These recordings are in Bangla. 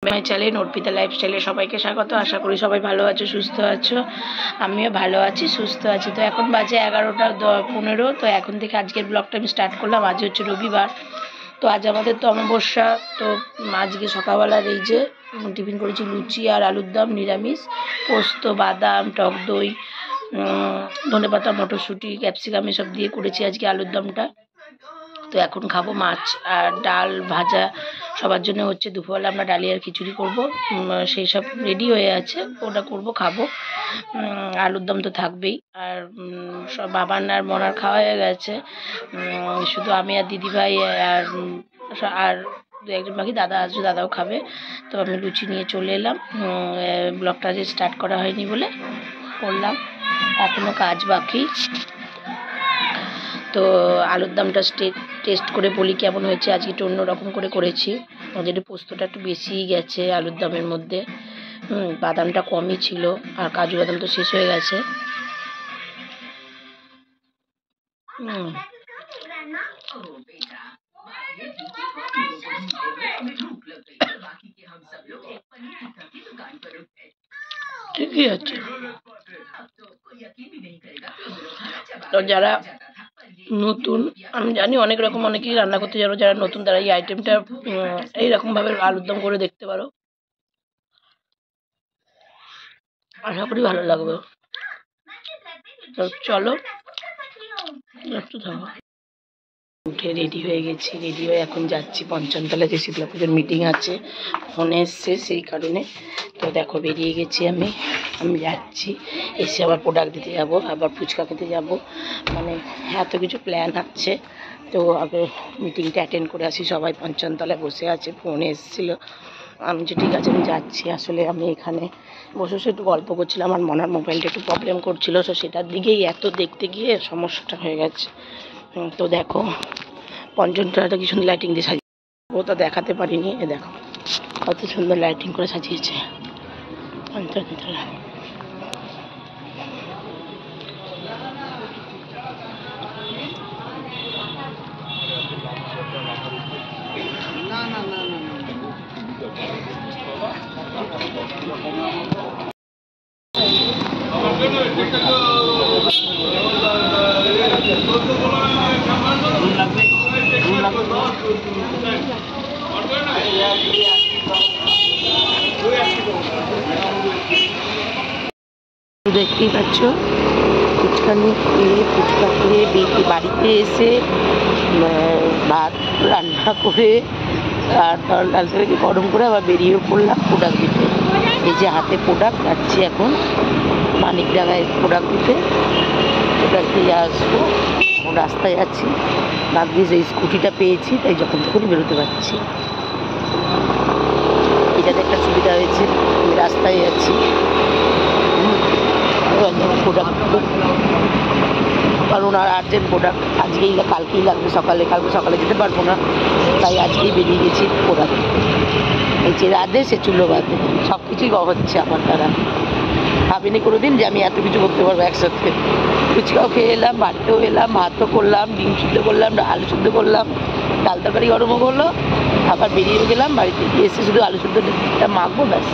মাই চ্যানেল অর্পিতা লাইফস্টাইলে সবাইকে স্বাগত। আশা করি সবাই ভালো আছো, সুস্থ আছো। আমিও ভালো আছি, সুস্থ আছি। তো এখন বাজে 11টা 15। তো এখন থেকে আজকের ব্লগটা আমি স্টার্ট করলাম। আজ হচ্ছে রবিবার। তো আজ আমাদের তো অমাবস্যা। তো আজকে সকালবেলার এই যে টিফিন করেছি লুচি আর আলুর দম নিরামিষ, পোস্ত, বাদাম, টক দই, ধনেপাতা, মটরশুঁটি, ক্যাপসিকাম এসব দিয়ে করেছি আজকে আলুর দমটা। তো এখন খাবো মাছ আর ডাল ভাজা সবার জন্য হচ্ছে। দুপুরবেলা আমরা ডালিয়া আর খিচুড়ি করবো, সেই সব রেডি হয়ে আছে, ওটা করব খাবো। আলুর দম তো থাকবেই। আর সব বাবার আর মনার খাওয়া হয়ে গেছে। শুধু আমি আর দিদিভাই আর আর দু একজন বাকি দাদা আসবে, দাদাও খাবে। তো আমি লুচি নিয়ে চলে এলাম। ব্লগটা যে স্টার্ট করা হয়নি বলে করলাম, এখনও কাজ বাকি। তো আলুর দমটা টেস্ট করে বলি কেমন হয়েছে। আজকে একটু অন্যরকম করে করেছি, যেটা পোস্তটা একটু বেশিই গেছে আলুর দমের মধ্যে। বাদামটা কমই ছিল, আর কাজু বাদাম তো শেষ হয়ে গেছে। ঠিকই আছে। তো যারা নতুন, আমি জানি অনেক রকম অনেকেই রান্না করতে জানো, যারা নতুন তারা এই আইটেমটা এইরকমভাবে আলুর দম করে দেখতে পারো। আশা করি ভালো লাগবে। তো চলো একটু থাকো। উঠে রেডি হয়ে গেছি, রেডি হয়ে এখন যাচ্ছি পঞ্চমতলা, যে শীতলা পুজোর মিটিং আছে, ফোনে এসছে সেই কারণে। তো দেখো বেরিয়ে গেছি আমি যাচ্ছি। এসে আবার প্রোডাক্ট দিতে যাব, আবার ফুচকা খেতে যাব, মানে এত কিছু প্ল্যান আছে। তো আগে মিটিংটা অ্যাটেন্ড করে আসি। সবাই পঞ্চমতলায় বসে আছে, ফোনে এসেছিলো। আমি যে ঠিক আছে আমি যাচ্ছি। আসলে আমি এখানে বসে বসে একটু গল্প করছিলাম, আমার মনার মোবাইলটা একটু প্রবলেম করছিল, তো সেটার দিকেই এত দেখতে গিয়ে সমস্যাটা হয়ে গেছে। তো দেখো পঞ্চমতলাটা কি সুন্দর লাইটিং দিয়ে সাজিয়ে, ওটা দেখাতে পারিনি। এ দেখো কত সুন্দর লাইটিং করে সাজিয়েছে পঞ্চমতলা। দেখতেই পাচ্ছ ফুচকা খেয়ে বাড়িতে এসে ভাত রান্না করে আর ডাল তরকারি গরম করে আবার বেরিয়ে পড়লাম প্রোডাক্ট দিতে। এই যে হাতে প্রোডাক্ট যাচ্ছি এখন মানিকডাঙ্গায় প্রোডাক্ট দিতে। প্রোডাক্ট দিয়ে আসবো, রাস্তায় আছি। ভাগ্যিস এই স্কুটিটা পেয়েছি, তাই যখন তখনই বেরোতে পারছি। এটাতে একটা সুবিধা হয়েছে, আমি রাস্তায় আছি। প্রোডাক্ট কারণ আর আর্জেন্ট প্রোডাক্ট আজকেই কালকেই লাগবে, কালকে সকালে যেতে পারবো না, তাই আজকেই বেরিয়ে গেছি প্রোডাক্ট। এই যে রাধে সে চুলো বাঁধে, সব কিছুই হচ্ছে আমার দ্বারা। ভাবিনি কোনোদিন যে আমি এত কিছু করতে পারবো একসাথে। ফুচকাও খেয়ে এলাম, বাড়িতেও এলাম, ভাতও করলাম, ডিম সিদ্ধ করলাম, আলু সিদ্ধ করলাম, ডাল তরকারি গরমও করলো, আবার বেরিয়ে গেলাম। বাড়িতে গিয়ে এসে শুধু আলু সিদ্ধটা মাখবো, ব্যাস।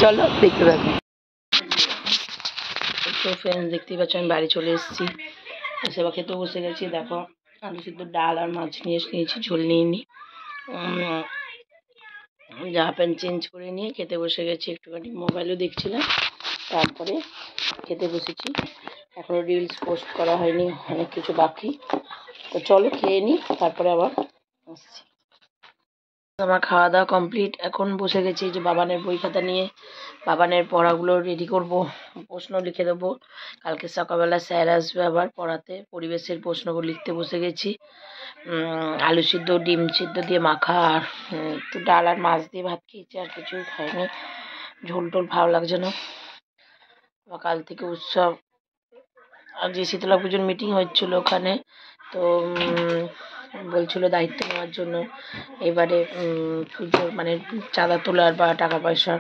চলো দেখতে থাকো। তো ফ্রেন্ডস দেখতেই পাচ্ছ আমি বাড়ি চলে এসেছি, সেবা খেতেও বসে গেছি। দেখো আলু সিদ্ধ, ডাল আর মাছ নিয়েছি, ঝোল নিয়ে নিই। জামা প্যান্ট চেঞ্জ করে নিয়ে খেতে বসে গেছি। একটুখানি মোবাইলও দেখছিলাম, তারপরে খেতে বসেছি। এখনও রিলস পোস্ট করা হয়নি, অনেক কিছু বাকি। তো চলো খেয়ে নিই, তারপরে আবার আসছি। আমার খাওয়া দাওয়া কমপ্লিট। এখন বসে গেছি যে বাবানের বই খাতা নিয়ে বাবানের পড়াগুলো রেডি করব, প্রশ্ন লিখে দেবো। কালকে সকালবেলা স্যার আসবে আবার পড়াতে, পরিবেশের প্রশ্নগুলো লিখতে বসে গেছি। আলু সিদ্ধ ডিম সিদ্ধ দিয়ে মাখা, আর একটু ডাল আর মাছ দিয়ে ভাত খেয়েছি, আর কিছুই খাইনি। ঝোল টোল ভালো লাগছে না। কাল থেকে উৎসব, আর যে শীতলা পুজোর মিটিং হচ্ছিলো ওখানে, তো বলছিল দায়িত্ব নেওয়ার জন্য এবারে পুজোর মানে চাঁদা তোলার বা টাকা পয়সা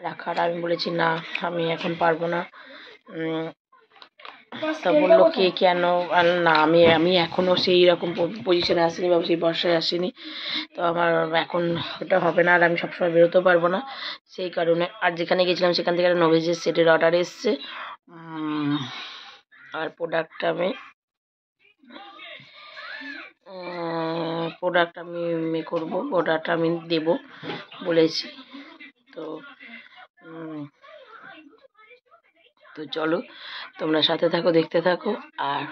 রাখার। আমি বলেছি না, আমি এখন পারবো না। তা বললো কে কেন, আর না আমি এখনও সেই রকম পজিশনে আসিনি বা সেই বর্ষায় আসিনি, তো আমার এখন ওটা হবে না, আর আমি সবসময় বেরোতেও পারবো না, সেই কারণে। আর যেখানে গেছিলাম সেখান থেকে একটা নভেজের সেটের অর্ডার এসছে, আর প্রোডাক্ট আমি করবো, প্রোডাক্ট আমি দেবো বলেছি। তো তো চলো তোমরা সাথে থাকো, দেখতে থাকো। আর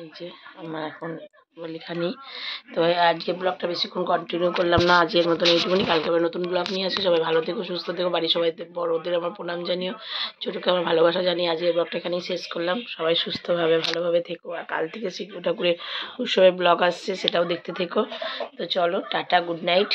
এই যে আমার এখন লেখানি, তো আজকে ব্লগটা বেশিক্ষণ কন্টিনিউ করলাম না, আজকের মতন এইটুকুনি। কালকে আবার নতুন ব্লগ নিয়ে আসি। সবাই ভালো থেকো, সুস্থ থেকো, বাড়ির সবাই বড়োদের আমার প্রণাম জানিও, ছোটোকে আমার ভালোবাসা জানিয়ে আজকের ব্লগটা এখানেই শেষ করলাম। সবাই সুস্থভাবে ভালোভাবে থেকো, আর কাল থেকে শিব ঠাকুরের উৎসবের ব্লগ আসছে, সেটাও দেখতে থেকো। তো চলো টাটা, গুড নাইট।